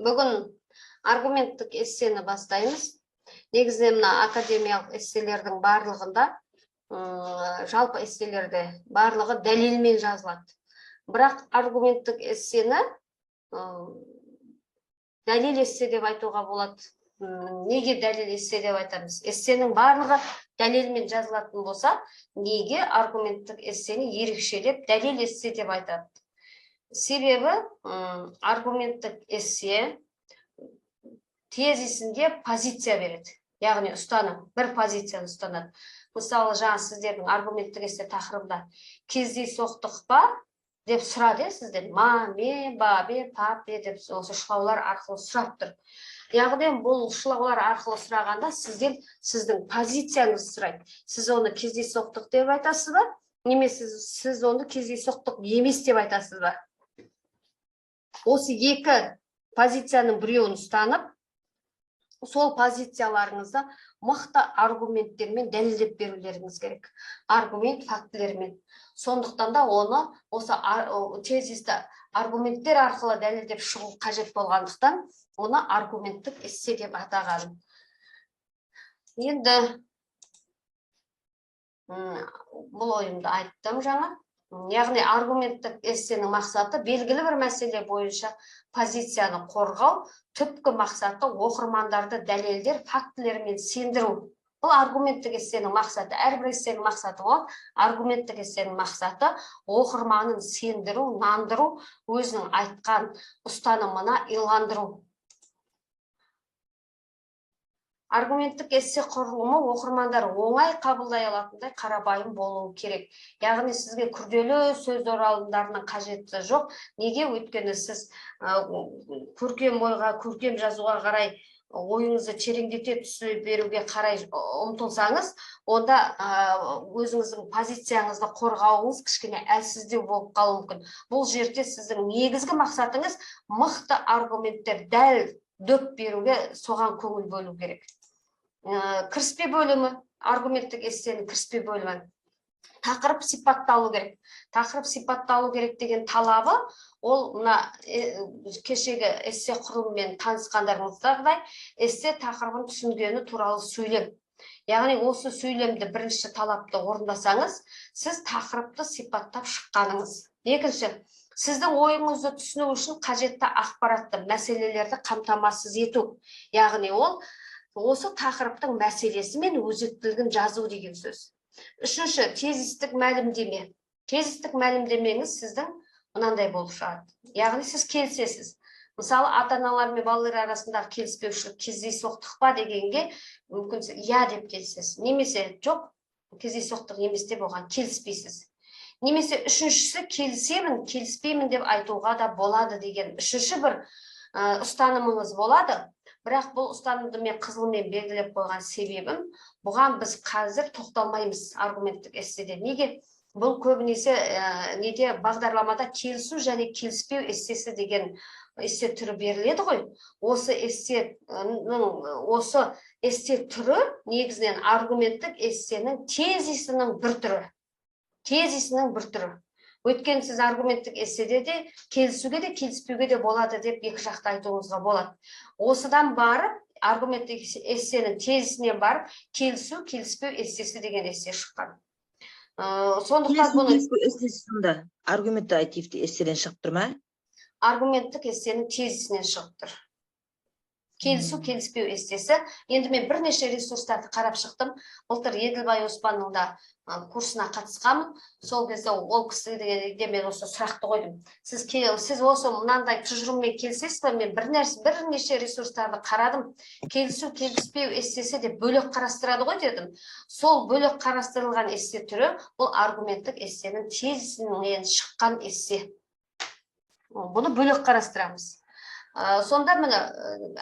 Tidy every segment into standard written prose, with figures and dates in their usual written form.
Бүгін аргументтік эссені бастаймыз. Негізінен мына академиялық эсселердің барлығында, жалпы эсселерде барлығы дәлелмен жазылады. Бірақ аргументтік эссені дәлел эссе деп айтуға болады. Неге дәлел эссе деп айтамыз? Эссенің барлығы дәлелмен жазылатын болса, неге аргументтік эссені ерекшелеп дәлел эссе деп айтады? Себебі аргументтік эссе тезисінде позиция береді. Яғни ұстаным, бір позицияны ұстанады. Мысалы, жаңа сіздердің аргументтік эссе тақырыбында кездейсоқтық па деп сұрады сізден. Ма, ме, ба, бе, па, бе деп осы шылаулар арқылы сұрап тұр. Яғни бұл шылаулар арқылы сұрағанда сізден сіздің позицияңызды сұрайды. Сіз оны кездейсоқтық деп айтасыз ба? Немесе сіз оны кездейсоқтық емес деп айтасыз ба? Осы екі позицияның біреуін ұстанып, сол позицияларыңызды мықты аргументтермен дәлелдеп берулеріңіз керек. Аргумент фактілермен. Сондықтан да оны осы тезисті аргументтер арқылы дәлелдеп шығу қажет болғандықтан, оны аргументтік эссе деп атаған. Енді бұл ойымды айттым жаңа. Яғни аргументтік эссенің мақсаты белгілі бір мәселе бойынша позицияны қорғау, түпкі мақсаты оқырмандарды дәлелдер, фактілермен сендіру. Бұл аргументтік эссенің мақсаты, әрбір эссенің мақсаты ол. Аргументтік эссенің мақсаты оқырманын сендіру, нандыру, өзінің айтқан ұстанымына иландыру. Аргументтік эссе құрылымы оқырмандар оңай қабылдай алатындай қарапайым болуы керек. Яғни сізге күрделі сөз оралымдарының қажеті жоқ. Неге? Өйткені сіз көркем ойға, көркем жазуға қарай ойыңызды тереңдете түсе беруге қарай ұмтылсаңыз, онда өзіңіздің позицияңызды қорғауыңыз кішкене әлсіздеу болып қалуы мүмкін. Бұл жерде сіздің негізгі мақсатыңыз мықты аргументтер дәл дөп беруге, соған көңіл бөлу керек. Кіріспе бөлімі, аргументтік эссенің кіріспе бөлімі. Тақырып сипатталу керек. Тақырып сипатталу керек деген талабы, ол мына кешегі эссе құрылымымен танысқандарыңыздағыдай, эссе тақырыбын түсінгені туралы сөйлем. Яғни осы сөйлемді бірінші талапты орындасаңыз, сіз тақырыпты сипаттап шыққаныңыз. Екінші, сіздің ойыңызды түсіну үшін қажетті ақпаратты, мәселелерді қамтамасыз ету. Яғни ол осы тақырыптың мәселесі мен өзектілігін жазу деген сөз. Үшінші, тезистік мәлімдеме. Тезистік мәлімдемеңіз сіздің мынандай болып шығады. Яғни сіз келісесіз. Мысалы, ата-аналар мен балалар арасындағы келіспеушілік кездейсоқтық па дегенге мүмкін иә деп келісесіз. Немесе жоқ, кездейсоқтық емес деп оған келіспейсіз. Немесе үшіншісі келісемін, келіспеймін деп айтуға да болады деген үшінші бір ұстанымыңыз болады. Бірақ бұл ұстанымды мен қызылмен белгілеп қойған себебім, бұған біз қазір тоқталмаймыз аргументтік эсседе. Неге? Бұл көбінесе неде бағдарламада келісу және келіспеу эссесі деген эссе түрі беріледі ғой. Осы эссе түрі негізінен аргументтік эссенің тезисінің бір түрі. Тезисінің бір түрі. Өйткені сіз аргументтік эсседе де келісуге де келіспеуге де болады деп екі жақты айтуыңызға болады. Осыдан барып, аргументтік эссенің тезисінен барып, келісу, келіспеу эссесі деген эссе шыққан. Сондықтан бұны эссесінде аргументативті эсседен шығып тұр ма? Аргументтік эссенің тезисінен шығып тұр. Келісу, келіспеу эссесі. Енді мен бірнеше ресурстарды қарап шықтым. Былтыр Еділбай Оспанның да курсына қатысқанмын. Сол кезде ол кісіге мен осы сұрақты қойдым. Сіз осы мынандай тұжырыммен келісесіз бе? Мен бірнеше ресурстарды қарадым. Келісу, келіспеу эссесі деп бөлек қарастырады ғой дедім. Сол бөлек қарастырылған эссе түрі бұл аргументтік эссенің тезисінен шыққан эссе. Бұны бөлек қарастырамыз. Сонда міне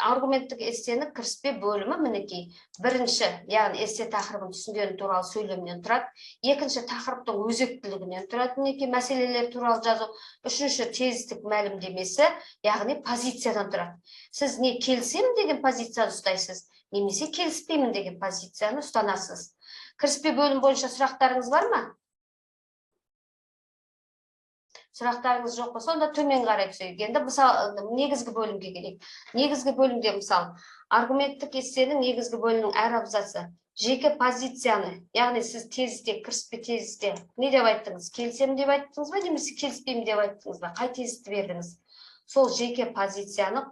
аргументтік эссенің кіріспе бөлімі мінекей. Бірінші, яғни эссе тақырыбын түсінгені туралы сөйлемнен тұрады. Екінші, тақырыптың өзектілігінен тұрады, мінекей мәселелер туралы жазу. Үшінші, тезистік мәлімдемесі, яғни позициядан тұрады. Сіз не келісемін деген позицияны ұстайсыз, немесе келіспеймін деген позицияны ұстанасыз. Кіріспе бөлім бойынша сұрақтарыңыз бар ма? Сұрақтарыңыз жоқ па? Сонда төмен қарай түсейік. Енді мысалы негізгі бөлімге келейік. Негізгі бөлімде мысалы аргументтік эссенің негізгі бөлімінің әр абзацы жеке позицияны, яғни сіз тезисте, кіріспе тезисте не деп айттыңыз? Келісемін деп айттыңыз ба, немесе келіспеймін деп айттыңыз ба? Қай тезисті бердіңіз? Сол жеке позицияны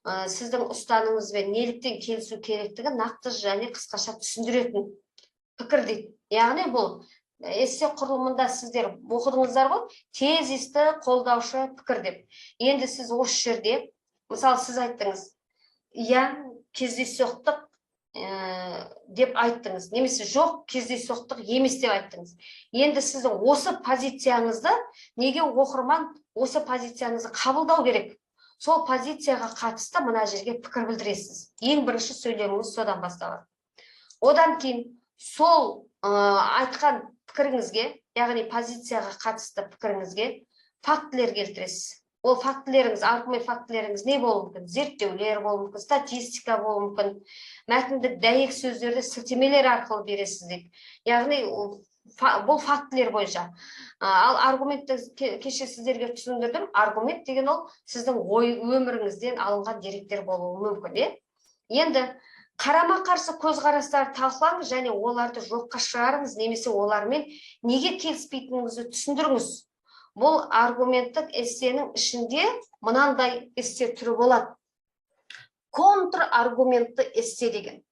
сіздің ұстанымыңызбен неліктен келісу керектігі нақты және қысқаша түсіндіретін пікір дейді. Яғни бұл эссе құрылымында сіздер оқыдыңыздар ғой, тезисті қолдаушы пікір деп. Енді сіз осы жерде, мысалы сіз айттыңыз, иә, кездейсоқтық деп айттыңыз, немесе жоқ, кездейсоқтық емес деп айттыңыз. Енді сіздің осы позицияңызды неге оқырман осы позицияңызды қабылдау керек? Сол позицияға қатысты мына жерге пікір білдіресіз. Ең бірінші сөйлеміңіз содан басталады. Одан кейін сол айтқан пікіріңізге, яғни позицияға қатысты пікіріңізге фактілер келтіресіз. Ол фактілеріңіз, аргумент фактілеріңіз не болуы мүмкін? Зерттеулер болуы мүмкін, статистика болуы мүмкін, мәтіндік дәйек сөздерді сілтемелер арқылы бересіз дейді. Яғни бұл фактілер бойынша. Ал аргументті кеше сіздерге түсіндірдім. Аргумент деген ол сіздің ой өміріңізден алынған деректер болуы мүмкін. Енді қарама-қарсы көзқарастарды талқылаңыз және оларды жоққа шығарыңыз, немесе олармен неге келіспейтініңізді түсіндіріңіз. Бұл аргументтік эссенің ішінде мынандай эссе түрі болады. Контраргументті эссе деген.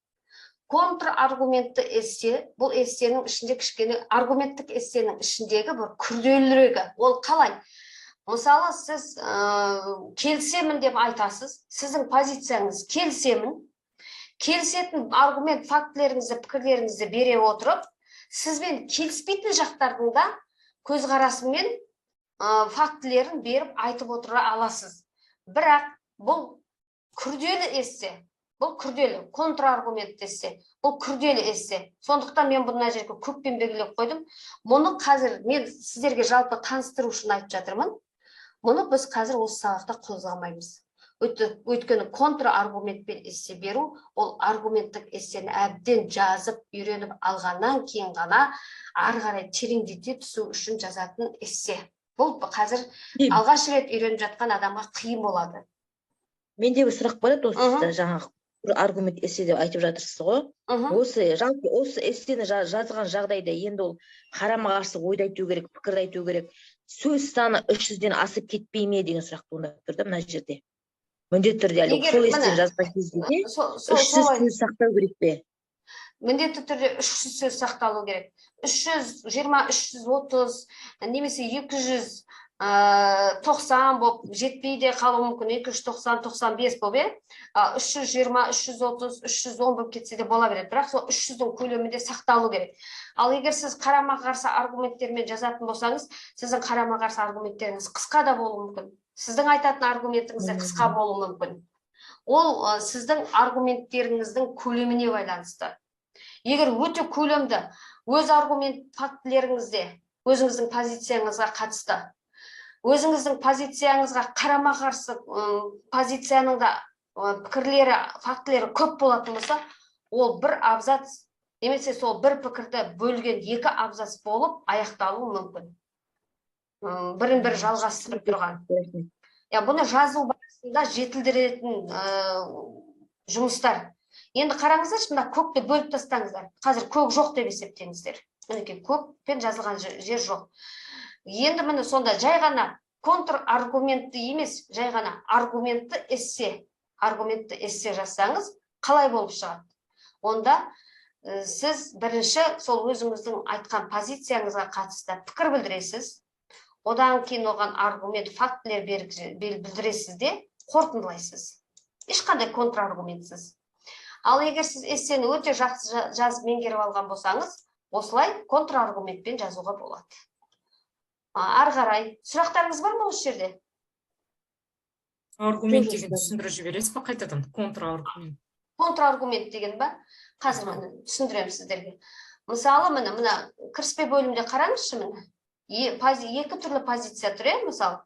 Контраргументті эссе, бұл эссенің ішінде кішкене аргументтік эссенің ішіндегі бір күрделірегі. Ол қалай? Мысалы, сіз келісемін деп айтасыз, сіздің позицияңыз келісемін. Келісетін аргумент фактілеріңізді, пікірлеріңізді бере отырып, сізбен келіспейтін жақтардың да көзқарасымен фактілерін беріп айтып отыра аласыз. Бірақ бұл күрделі эссе, бұл күрделі, контраргумент эссе, бұл күрделі эссе. Сондықтан мен бұны жерге көппен белгілеп қойдым. Мұны қазір мен сіздерге жалпы таныстыру үшін айтып жатырмын. Мұны біз қазір осы сабақта қозғамаймыз. Өйткені контраргументпен эссе беру, ол аргументтік эссені әбден жазып, үйреніп алғаннан кейін ғана ары қарай тереңдете түсу үшін жазатын эссе. Бұл қазір алғаш рет үйреніп жатқан адамға қиын болады. Менде бір сұрақ бар еді, осы жаңағы аргумент эссе деп айтып жатырсыз ғой. Осы эссені жазған жағдайда енді ол қарама-қарсы ойды айту керек, пікірді айту керек. Сөз саны 300-ден асып кетпей ме деген сұрақ туындап тұр да мына жерде. Міндетті түрде әлі сол эссені жазған кезде 300 сөз сақтау керек пе? Міндетті түрде 300 сөз сақталу керек. 320, 330, немесе 290 болып жетпей де қалуы мүмкін, 290-95 болып, 320, 330, 310 болып кетсе де бола береді. Бірақ сол 300-дің көлемінде сақталу керек. Ал егер сіз қарама-қарсы аргументтермен жазатын болсаңыз, сіздің қарама-қарсы аргументтеріңіз қысқа да болуы мүмкін. Сіздің айтатын аргументіңіз де қысқа болуы мүмкін. Ол сіздің аргументтеріңіздің көлеміне байланысты. Егер өте көлемді өз аргумент фактілеріңізде өзіңіздің позицияңызға қатысты, өзіңіздің позицияңызға қарама-қарсы позицияның да пікірлері, фактілері көп болатын болса, ол бір абзац, немесе сол бір пікірді бөлген 2 абзац болып аяқталуы мүмкін. Бірін-бір жалғастырып тұрған. Бұны жазу барысында жетілдіретін жұмыстар. Енді қараңыздар, мына көкті бөліп тастаңыздар. Қазір көк жоқ деп есептеңіздер. Мінекей көкпен жазылған жер жоқ. Енді міне сонда жай ғана контраргументті емес, жай ғана аргументті эссе жазсаңыз, қалай болып шығады? Онда сіз бірінші сол өзіңіздің айтқан позицияңызға қатысты пікір білдіресіз. Одан кейін оған аргумент, фактілер білдіресіз де қорытындылайсыз. Ешқандай контраргументсіз. Ал егер сіз эссені өте жақсы жазып меңгеріп алған болсаңыз, осылай контраргументпен жазуға болады. Ары қарай, сұрақтарыңыз бар ма осы жерде? Аргумент деген түсіндіріп жібересіз ба қайтадан? Контраргумент. Контраргумент деген ба? Қазір түсіндірем сіздерге. Мысалы, мына кіріспе бөлімде қараңызшы, міне. 2 түрлі позиция тұр, мысалы.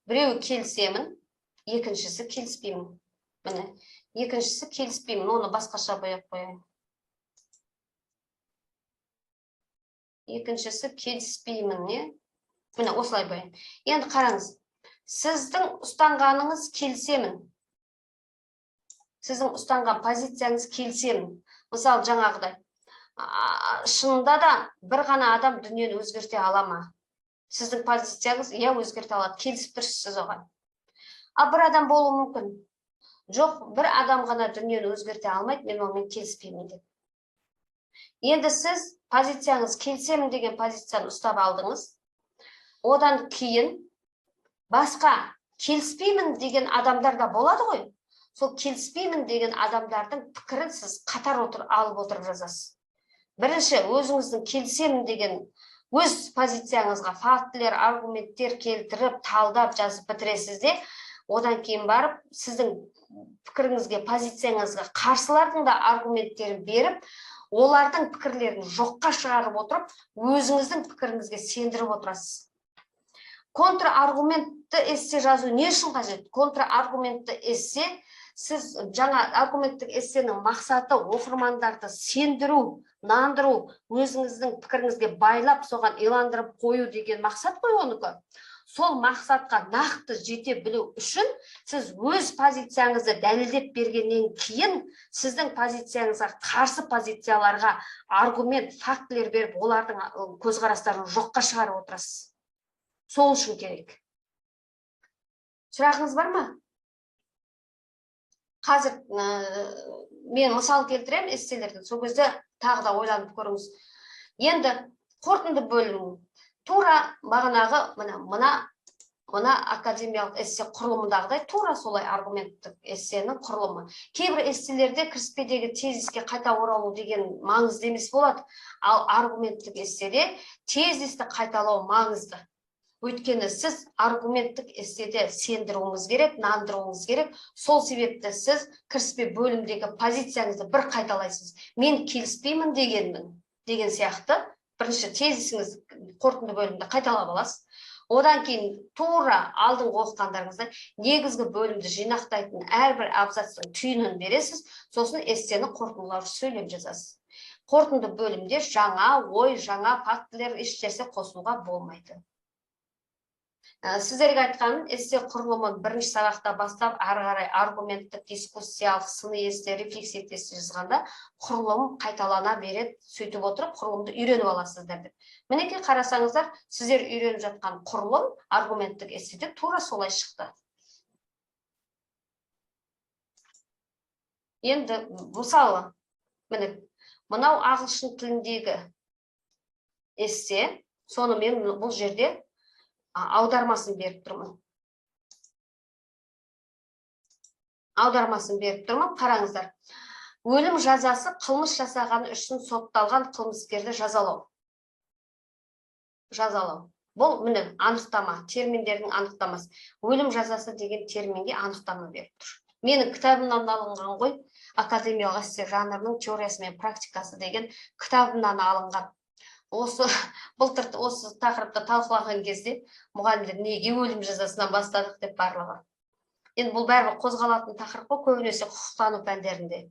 Біреуі келісемін, екіншісі келіспеймін. Міне, екіншісі келіспеймін, оны басқаша бояп қояйын. Екіншісі келіспеймін, не? Міне осылай баян. Енді қараңыз, сіздің ұстанғаныңыз келісемін. Сіздің ұстанған позицияңыз келісемін. Мысалы, жаңағыдай, шынында да бір ғана адам дүниені өзгерте ала ма? Сіздің позицияңыз өзгерте алады, келісіп тұрсыз сіз оған. Ал бір адам болуы мүмкін. Жоқ, бір адам ғана дүниені өзгерте алмайды, мен онымен келіспеймін деп. Енді сіз позицияңыз келісемін деген позицияны ұстап алдыңыз. Одан кейін басқа келіспеймін деген адамдар да болады ғой. Сол келіспеймін деген адамдардың пікірін сіз қатар алып отырып жазасыз. Бірінші, өзіңіздің келісемін деген өз позицияңызға фактілер, аргументтер келтіріп, талдап жазып бітіресіз де, одан кейін барып, сіздің пікіріңізге, позицияңызға қарсылардың да аргументтерін беріп, олардың пікірлерін жоққа шығарып отырып, өзіңіздің пікіріңізге сендіріп отырасыз. Контраргументті эссе жазу не үшін қажет? Контраргументті эссе, сіз жаңа аргументтік эссенің мақсаты оқырмандарды сендіру, нандыру, өзіңіздің пікіріңізге байлап, соған иландырып қою деген мақсат қой оныкі. Сол мақсатқа нақты жете білу үшін сіз өз позицияңызды дәлелдеп бергеннен кейін сіздің позицияңызға қарсы позицияларға аргумент, фактілер беріп, олардың көзқарастарын жоққа шығарып отырасыз. Сол үшін керек. Сұрағыңыз бар ма? Қазір мен мысал келтірем эсселерден, сол кезде тағы да ойланып көріңіз. Енді қорытынды бөлім тура бағанағы мына академиялық эссе құрылымындағыдай тура солай аргументтік эссенің құрылымы. Кейбір эсселерде кіріспедегі тезиске қайта оралу деген маңызды емес болады, ал аргументтік эсседе тезисті қайталау маңызды. Өйткені сіз аргументтік эсседе сендіруіңіз керек, нандыруыңыз керек. Сол себепті сіз кіріспе бөлімдегі позицияңызды бір қайталайсыз. Мен келіспеймін деген сияқты бірінші тезисіңіз қорытынды бөлімді қайталап аласыз. Одан кейін тура алдыңғы оқығандарыңызда негізгі бөлімді жинақтайтын әрбір абзацтың түйінін бересіз, сосын эссені қорытындылаушы сөйлем жазасыз. Қорытынды бөлімде жаңа ой, жаңа фактілер ешнәрсе қосуға болмайды. Сіздерге айтқаным, эссе құрылымын бірінші сабақта бастап, ары қарай аргументтік, дискуссиялық, сыни эссе, рефлексия эссе жазғанда құрылым қайталана береді, сөйтіп отырып құрылымды үйреніп аласыздар деп. Мінекей қарасаңыздар, сіздер үйреніп жатқан құрылым аргументтік эсседе тура солай шықты. Енді мысалы, мынау ағылшын тіліндегі эссе, соны мен бұл жерде аудармасын беріп тұрмын. Қараңыздар. Өлім жазасы қылмыс жасағаны үшін сотталған қылмыскерді жазалау. Бұл міне анықтама, терминдердің анықтамасы. Өлім жазасы деген терминге анықтама беріп тұр. Менің кітабымнан алынған ғой, академиялық эссе жанрының теориясы мен практикасы деген кітабымнан алынған. Былтыр осы тақырыпты талқылаған кезде мұғалімдер неге өлім жазасынан бастадық деп барлығы. Енді бұл бәрібір қозғалатын тақырып қой, көбінесе құқықтану пәндерінде.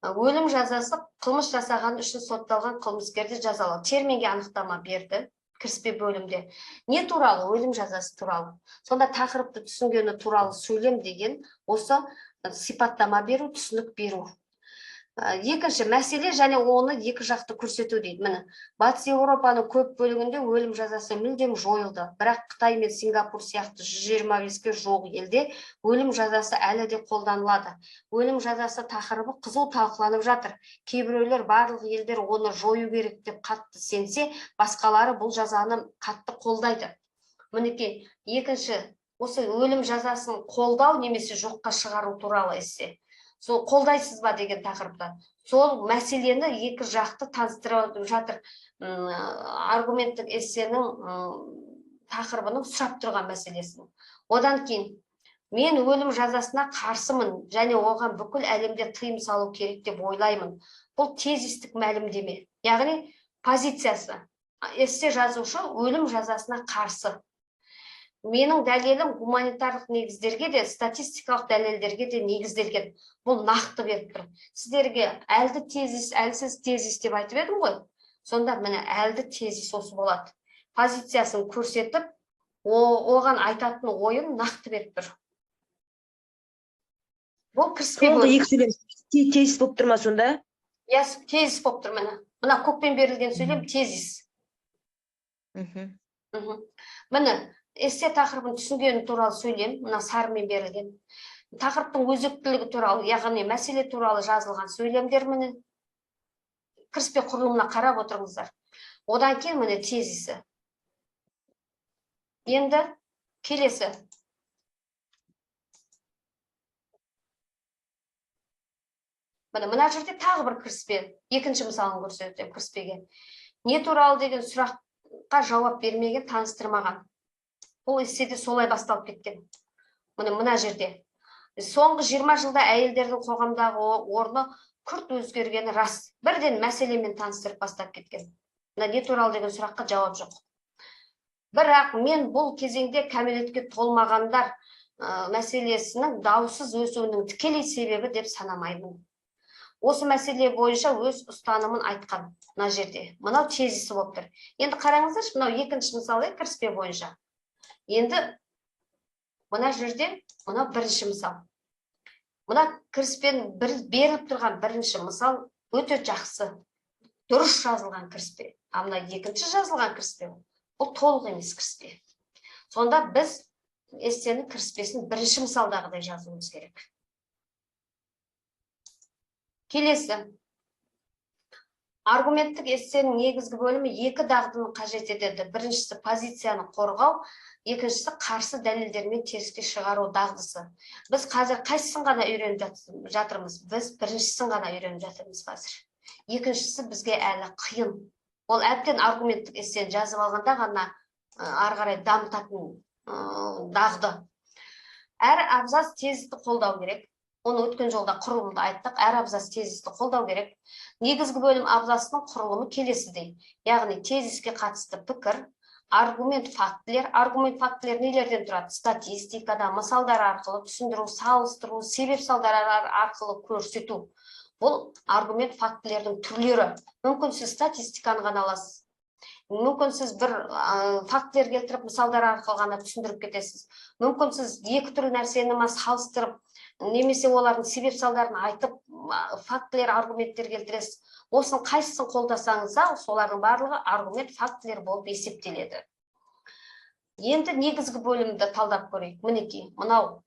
Өлім жазасы қылмыс жасаған үшін сотталған қылмыскерді жазалау. Терминге анықтама берді кіріспе бөлімде. Не туралы? Өлім жазасы туралы. Сонда тақырыпты түсінгені туралы сөйлем деген осы сипаттама беру, түсінік беру. Екінші мәселе және оны екі жақты көрсету дейді. Міне, Батыс Еуропаның көп бөлігінде өлім жазасы мүлдем жойылды. Бірақ Қытай мен Сингапур сияқты 125-ге жуық елде өлім жазасы әлі де қолданылады. Өлім жазасы тақырыбы қызу талқыланып жатыр. Кейбіреулер барлық елдер оны жою керек деп қатты сенсе, басқалары бұл жазаны қатты қолдайды. Мінекей, екінші, осы өлім жазасын қолдау немесе жоққа шығару туралы эссе. Сол қолдайсыз ба деген тақырыпта. Сол мәселені екі жақты таныстырып жатыр. Аргументтік эссенің тақырыбының сұрап тұрған мәселесін. Одан кейін, мен өлім жазасына қарсымын және оған бүкіл әлемде тыйым салу керек деп ойлаймын. Бұл тезистік мәлімдеме. Яғни позициясы. Эссе жазушы өлім жазасына қарсы. Менің дәлелім гуманитарлық негіздерге де, статистикалық дәлелдерге де негізделген. Бұл нақты беріп тұр. Сіздерге әлді тезис, әлсіз тезис деп айтып едім ғой. Сонда міне әлді тезис осы болады. позициясын көрсетіп, оған айтатын ойын нақты беріп тұр. Бұл кіріспе Соңғы бөлім. екі сөйлем тезис болып тұр ма сонда? Тезис болып тұр міне. Мына көкпен берілген сөйлем тезис. Міне, эссе тақырыбын түсінгені туралы сөйлем, мына сарымен берілген. Тақырыптың өзектілігі туралы, яғни мәселе туралы жазылған сөйлемдер міне. Кіріспе құрылымына қарап отырыңыздар. Одан кейін міне тезисі. Енді келесі. Мына жерде тағы бір кіріспе, екінші мысалын көрсетем кіріспеге. Не туралы деген сұраққа жауап бермеген, таныстырмаған. Бұл эсседе солай басталып кеткен. Мына жерде. Соңғы 20 жылда әйелдердің қоғамдағы орны күрт өзгергені рас. Бірден мәселемен таныстырып бастап кеткен. Не туралы деген сұраққа жауап жоқ. Бірақ мен бұл кезеңде кәмелетке толмағандар мәселесінің даусыз өсуінің тікелей себебі деп санамаймын. Осы мәселе бойынша өз ұстанымын айтқан мына жерде. Мынау тезисі болып тұр. Енді қараңыздаршы, мынау екінші мысалы кіріспе бойынша. Енді мына жерде мынау бірінші мысал. Мына кіріспен беріліп тұрған бірінші мысал өте жақсы, дұрыс жазылған кіріспе. А мына екінші жазылған кіріспе, бұл толық емес кіріспе. Сонда біз эссенің кіріспесін бірінші мысалдағыдай жазуымыз керек. Келесі. Аргументтік эссенің негізгі бөлімі екі дағдыны қажет етеді. Біріншісі позицияны қорғау, екіншісі қарсы дәлелдермен теріске шығару дағдысы. Біз қазір қайсысын ғана үйреніп жатырмыз? Біз біріншісін ғана үйреніп жатырмыз қазір. Екіншісі бізге әлі қиын. Ол әбден аргументтік эссені жазып алғанда ғана ары қарай дамытатын дағды. Әр абзац тезисті қолдау керек. Оны өткен жолда құрылымды айттық. Әр абзац тезисті қолдау керек. Негізгі бөлім абзацының құрылымы келесідей. Яғни тезиске қатысты пікір, аргумент фактілер. Аргумент фактілер нелерден тұрады? Статистикада, мысалдар арқылы түсіндіру, салыстыру, себеп салдарлар арқылы көрсету. Бұл аргумент фактілердің түрлері. Мүмкін сіз статистиканы ғана аласыз. Мүмкін сіз бір фактілер келтіріп, мысалдар арқылы ғана түсіндіріп кетесіз. Мүмкін сіз екі түрлі нәрсені салыстырып, немесе олардың себеп салдарын айтып, фактілер, аргументтер келтіресіз. Осының қайсысын қолдасаңыз, солардың барлығы аргумент фактілер болып есептеледі. Енді негізгі бөлімді талдап көрейік. Мінекей, мынау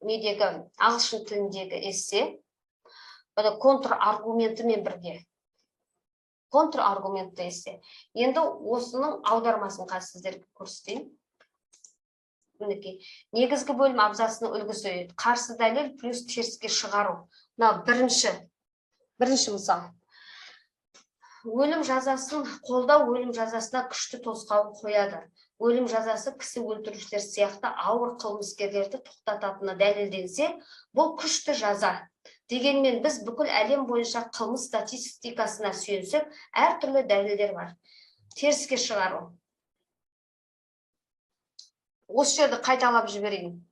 недегі ағылшын тіліндегі эссе, контр аргументімен бірге. Контр аргументті эссе. Енді осының аудармасын қазір сіздерге көрсетейін. Мінекей, негізгі бөлім абзацының үлгісі. Қарсы дәлел плюс теріске шығару. Мына бірінші мысал. Өлім жазасын қолдау өлім жазасына күшті тосқауыл қояды. Өлім жазасы кісі өлтірушілер сияқты ауыр қылмыскерлерді тоқтататыны дәлелденсе, бұл күшті жаза. Дегенмен біз бүкіл әлем бойынша қылмыс статистикасына сүйенсек, әртүрлі дәлелдер бар. Теріске шығару. Осы жерді қайталап жіберейін.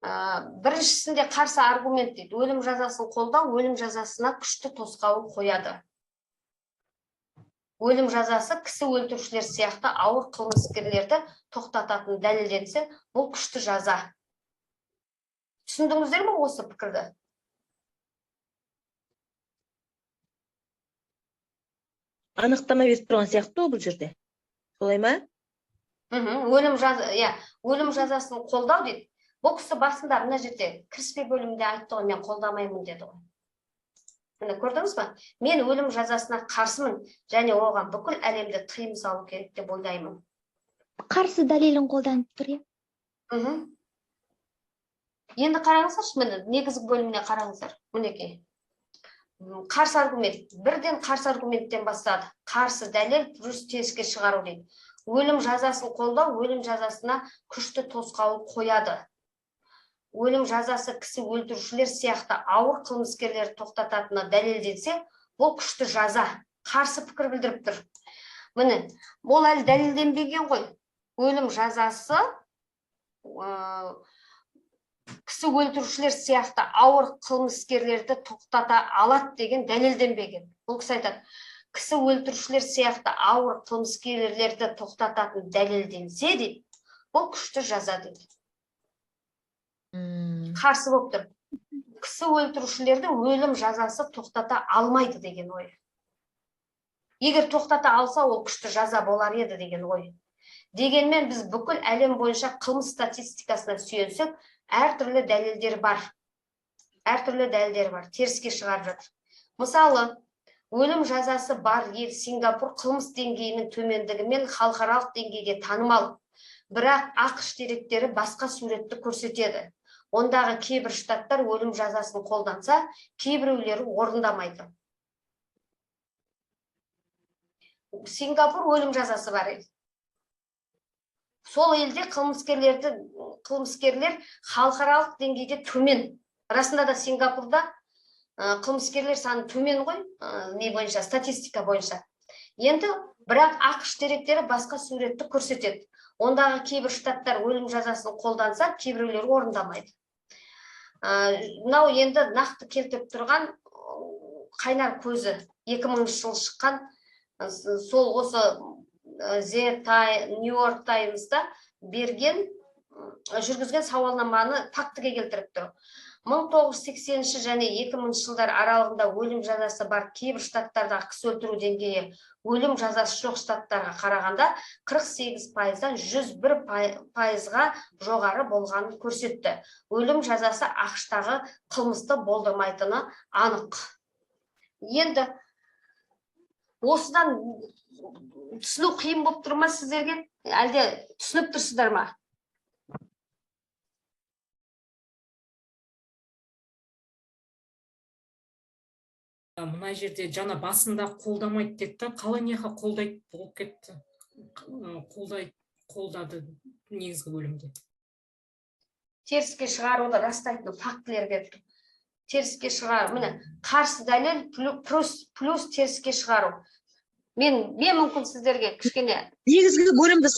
Біріншісінде қарсы аргумент дейді. Өлім жазасын қолдау өлім жазасына күшті тосқауыл қояды. Өлім жазасы кісі өлтірушілер сияқты ауыр қылмыскерлерді тоқтататын дәлелденсе, бұл күшті жаза. Түсіндіңіздер ме осы пікірді? Анықтама беріп тұрған сияқты бұл жерде. Солай ма? Өлім жазасын қолдау дейді. Бұл кісі басында мына жерде кіріспе бөлімінде айтты ғой, мен қолдамаймын деді ғой. Міне көрдіңіз ба? Мен өлім жазасына қарсымын, және оған бүкіл әлемде тыйым салу керек деп ойлаймын. Қарсы дәлелін қолданып тұр, иә? Енді қараңыздаршы, міне негізгі бөліміне қараңыздар. Мінекей. Қарсы аргумент. Бірден қарсы аргументтен бастады. Қарсы дәлел плюс теріске шығару дейді. Өлім жазасын қолдау өлім жазасына күшті тосқауыл қояды. Өлім жазасы кісі өлтірушілер сияқты ауыр қылмыскерлерді тоқтататыны дәлелденсе, бұл күшті жаза. Қарсы пікір білдіріп тұр. Міне, бұл әлі дәлелденбеген ғой. Өлім жазасы кісі өлтірушілер сияқты ауыр қылмыскерлерді тоқтата алады деген дәлелденбеген. Бұл кісі айтады, кісі өлтірушілер сияқты ауыр қылмыскерлерді тоқтататын дәлелденсе дейді, бұл күшті жаза дейді. Қарсы болып тұр. Кісі өлтірушілерді өлім жазасы тоқтата алмайды деген ой. Егер тоқтата алса, ол күшті жаза болар еді деген ой. Дегенмен біз бүкіл әлем бойынша қылмыс статистикасына сүйенсек, әртүрлі дәлелдер бар. Теріске шығарып жатыр. Мысалы, өлім жазасы бар ел Сингапур қылмыс деңгейінің төмендігімен халықаралық деңгейде танымал. Бірақ ақш деректері басқа суретті көрсетеді. Ондағы кейбір штаттар өлім жазасын қолданса, кейбіреулері орындамайды. Сингапур өлім жазасы бар ел. Сол елде қылмыскерлер халықаралық деңгейде төмен. Расында да Сингапурда қылмыскерлер саны төмен ғой, не бойынша, статистика бойынша. Енді бірақ ақш деректері басқа суретті көрсетеді. Ондағы кейбір штаттар өлім жазасын қолданса, кейбіреулері орындамайды. Мынау енді нақты келтіріп тұрған қайнар көзі 2000 жыл шыққан сол осы New York Times'та берген жүргізген сауалнаманы фактіге келтіріп тұр. 1980 және 2000 жылдар аралығында өлім жазасы бар кейбір штаттардағы кісі өлтіру деңгейі өлім жазасы жоқ штаттарға қарағанда 48%-дан 101%-ға жоғары болғанын көрсетті. Өлім жазасы ақштағы қылмысты болдырмайтыны анық. Енді осыдан түсіну қиын болып тұр ма сіздерге? Әлде түсініп тұрсыздар ма? Мына жерде жана басында қолдамайды деді, қалай неға қолдайды болып кетті? Қолдады негізгі бөлімде. Теріске шығаруды растайтын фактілер берді. Теріске шығару, міне, қарсы дәлел плюс теріске шығару. Мен мүмкін сіздерге кішкене негізгі бөлімді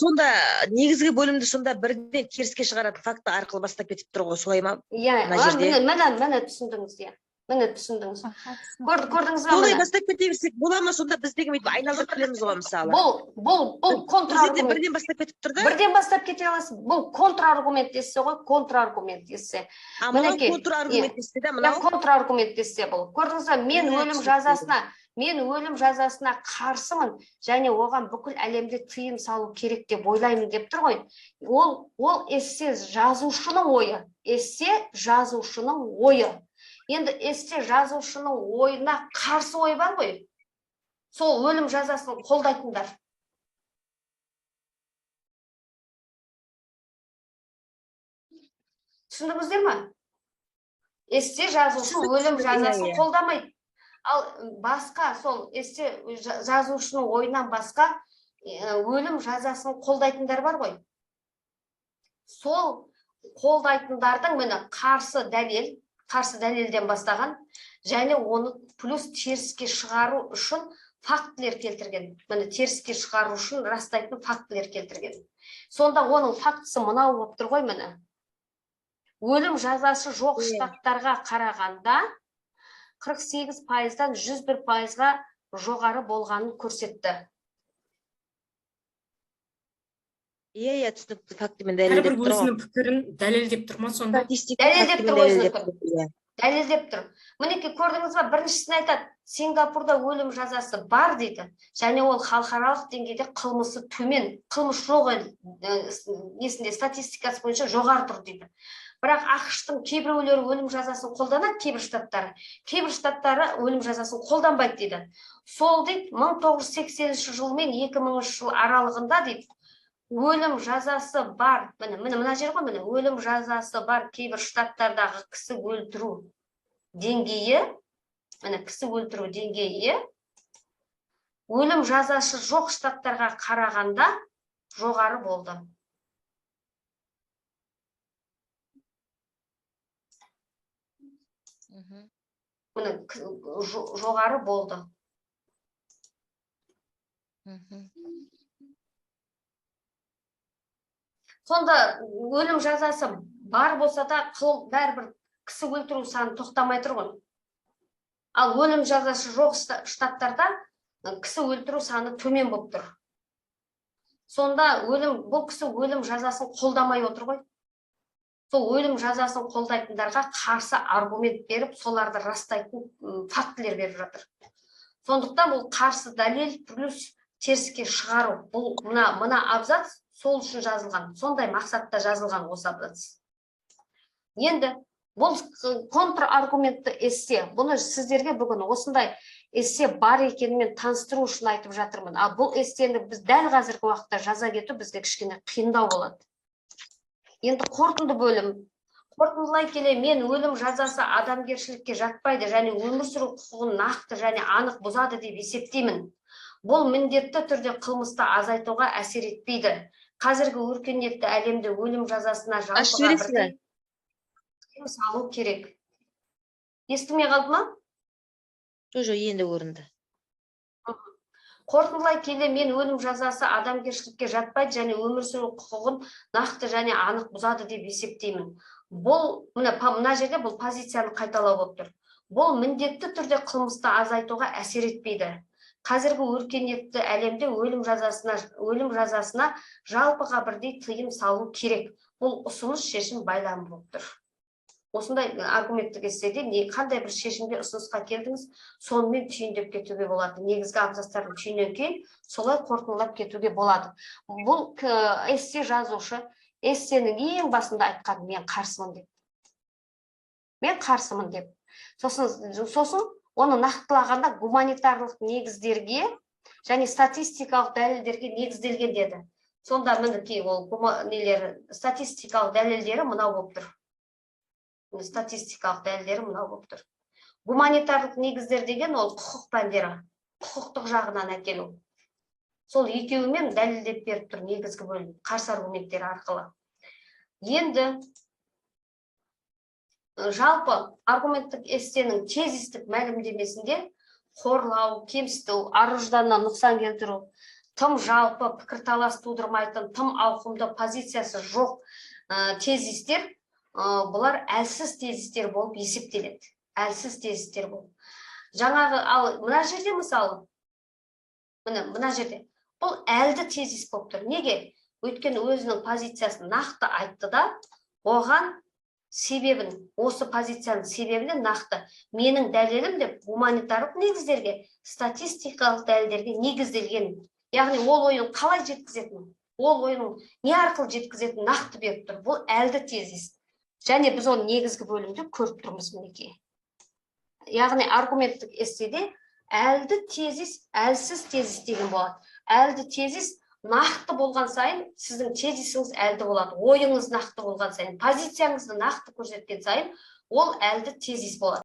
сонда бірден теріске шығаратын факті арқылы бастап кетіп тұр ғой, солай ма? Иә, міне түсіндіңіз, иә. Міне түсіндіңіз. Көрдіңіз ба? Солай бастап кете берсек бола ма? Сонда біз деген айналдырып келеміз ғой, мысалы. Бұл контраргумент. Бірден бастап кетіп тұр да? Бірден бастап кете аласыз. Бұл контраргумент десе ғой, контраргумент десе. Мынау контраргумент десе да, мынау? Контраргумент десе бұл. Көрдіңіз ба? Мен өлім жазасына қарсымын, және оған бүкіл әлемде тыйым салу керек деп ойлаймын деп тұр ғой. Ол эссе жазушының ойы. Енді эссе жазушының ойына қарсы ой бар ғой. Сол өлім жазасын қолдайтындар. Түсіндіңіздер ма? Эссе жазушы өлім жазасын қолдамайды. Ал басқа сол эссе жазушының ойынан басқа өлім жазасын қолдайтындар бар ғой. Сол қолдайтындардың міне қарсы дәлелден бастаған, және оны плюс теріске шығару үшін фактілер келтірген. Міне теріске шығару үшін растайтын фактілер келтірген. Сонда оның фактісі мынау болып тұр ғой, міне. Өлім жазасы жоқ штаттарға қарағанда 48%-дан 101%-ға жоғары болғанын көрсетті. Иә, түсінікті фактімен дәлелдеп тұр. Әрбір өзінің пікірін дәлелдеп тұр ма сонда? Дәлелдеп тұр. Мінеке, көрдіңіз ба, біріншісін айтады, Сингапурда өлім жазасы бар дейді, және ол халықаралық деңгейде қылмысы төмен, қылмыс жоқ несінде статистикасы бойынша жоғары тұр дейді. Бірақ ақштың кейбіреулері өлім жазасын қолданады, кейбір штаттары өлім жазасын қолданбайды дейді. Сол дейді, 1980 жыл мен 2000 жыл аралығында дейді, өлім жазасы бар, мына жер ғой, өлім жазасы бар кейбір штаттардағы кісі өлтіру деңгейі, өлім жазасы жоқ штаттарға қарағанда жоғары болды. Жоғары болды. Сонда өлім жазасы бар болса да бәрібір кісі өлтіру саны тоқтамай тұр ғой. Ал өлім жазасы жоқ штаттарда кісі өлтіру саны төмен болып тұр. Сонда бұл кісі өлім жазасын қолдамай отыр ғой. Сол өлім жазасын қолдайтындарға қарсы аргумент беріп, соларды растайтын фактілер беріп жатыр. Сондықтан бұл қарсы дәлел плюс теріске шығару. Бұл мына абзац сол үшін жазылған. Сондай мақсатта жазылған осы абзац. Енді бұл контраргументті эссе. Бұны сіздерге бүгін осындай эссе бар екенмен таныстыру үшін айтып жатырмын. Ал бұл эссені біз дәл қазіргі уақытта жаза кету бізге кішкене қиындау болады. Енді қорытынды бөлім. Қорытындылай келе, мен өлім жазасы адамгершілікке жатпайды және өмір сүру құқығын нақты және анық бұзады деп есептеймін. Бұл міндетті түрде қылмысты азайтуға әсер етпейді. Қазіргі өркениетті әлемде өлім жазасына жалпыға бірдей тыйым салу керек. Естімей қалды ма? Жоқ, енді көрінді. Қорытындылай келе, мен өлім жазасы адамгершілікке жатпайды және өмір сүру құқығын нақты және анық бұзады деп есептеймін. Бұл, мына жерде бұл позицияны қайталау болып тұр. Бұл міндетті түрде қылмысты азайтуға әсер етпейді. Қазіргі өркениетті әлемде өлім жазасына жалпыға бірдей тыйым салу керек. Бұл ұсыныс шешім байланып болып тұр. Осындай аргументтік эсседе қандай бір шешімге ұсынысқа келдіңіз, сонымен түйіндеп кетуге болады. Негізгі абзацтардың түйінен кейін солай қорытындылап кетуге болады. Бұл эссе жазушы эссенің ең басында айтқан мен қарсымын деп. Мен қарсымын деп. Сосын оны нақтылағанда гуманитарлық негіздерге және статистикалық дәлелдерге негізделген деді. Сонда мінекей ол статистикалық дәлелдері мынау болып тұр. Статистикалық дәлелдері мынау болып тұр. Гуманитарлық негіздер деген ол құқық пәндері, құқықтық жағынан әкелу. Сол екеуімен дәлелдеп беріп тұр негізгі бөлім, қарсы аргументтер арқылы. Енді жалпы аргументтік эссенің тезистік мәлімдемесінде қорлау, кемсіту, ар-ұжданына нұқсан келтіру, тым жалпы пікірталас тудырмайтын, тым ауқымды позициясы жоқ тезистер, бұлар әлсіз тезистер болып есептеледі. Әлсіз тезистер болып. Жаңағы, ал мына жерде мысалы, мына жерде бұл әлді тезис болып тұр. Неге? Өйткені өзінің позициясын нақты айтты да, оған себебін, осы позицияның себебіне нақты менің дәлелім деп гуманитарлық негіздерге, статистикалық дәлелдерге негізделген. Яғни ол ойын қалай жеткізетін, ол ойын не арқылы жеткізетін нақты беріп тұр. Бұл әлді тезис. Және біз оны негізгі бөлімде көріп тұрмыз мінекей. Яғни аргументтік эсседе әлді тезис, әлсіз тезис деген болады. Әлді тезис нақты болған сайын, сіздің тезисіңіз әлді болады. Ойыңыз нақты болған сайын, позицияңызды нақты көрсеткен сайын, ол әлді тезис болады.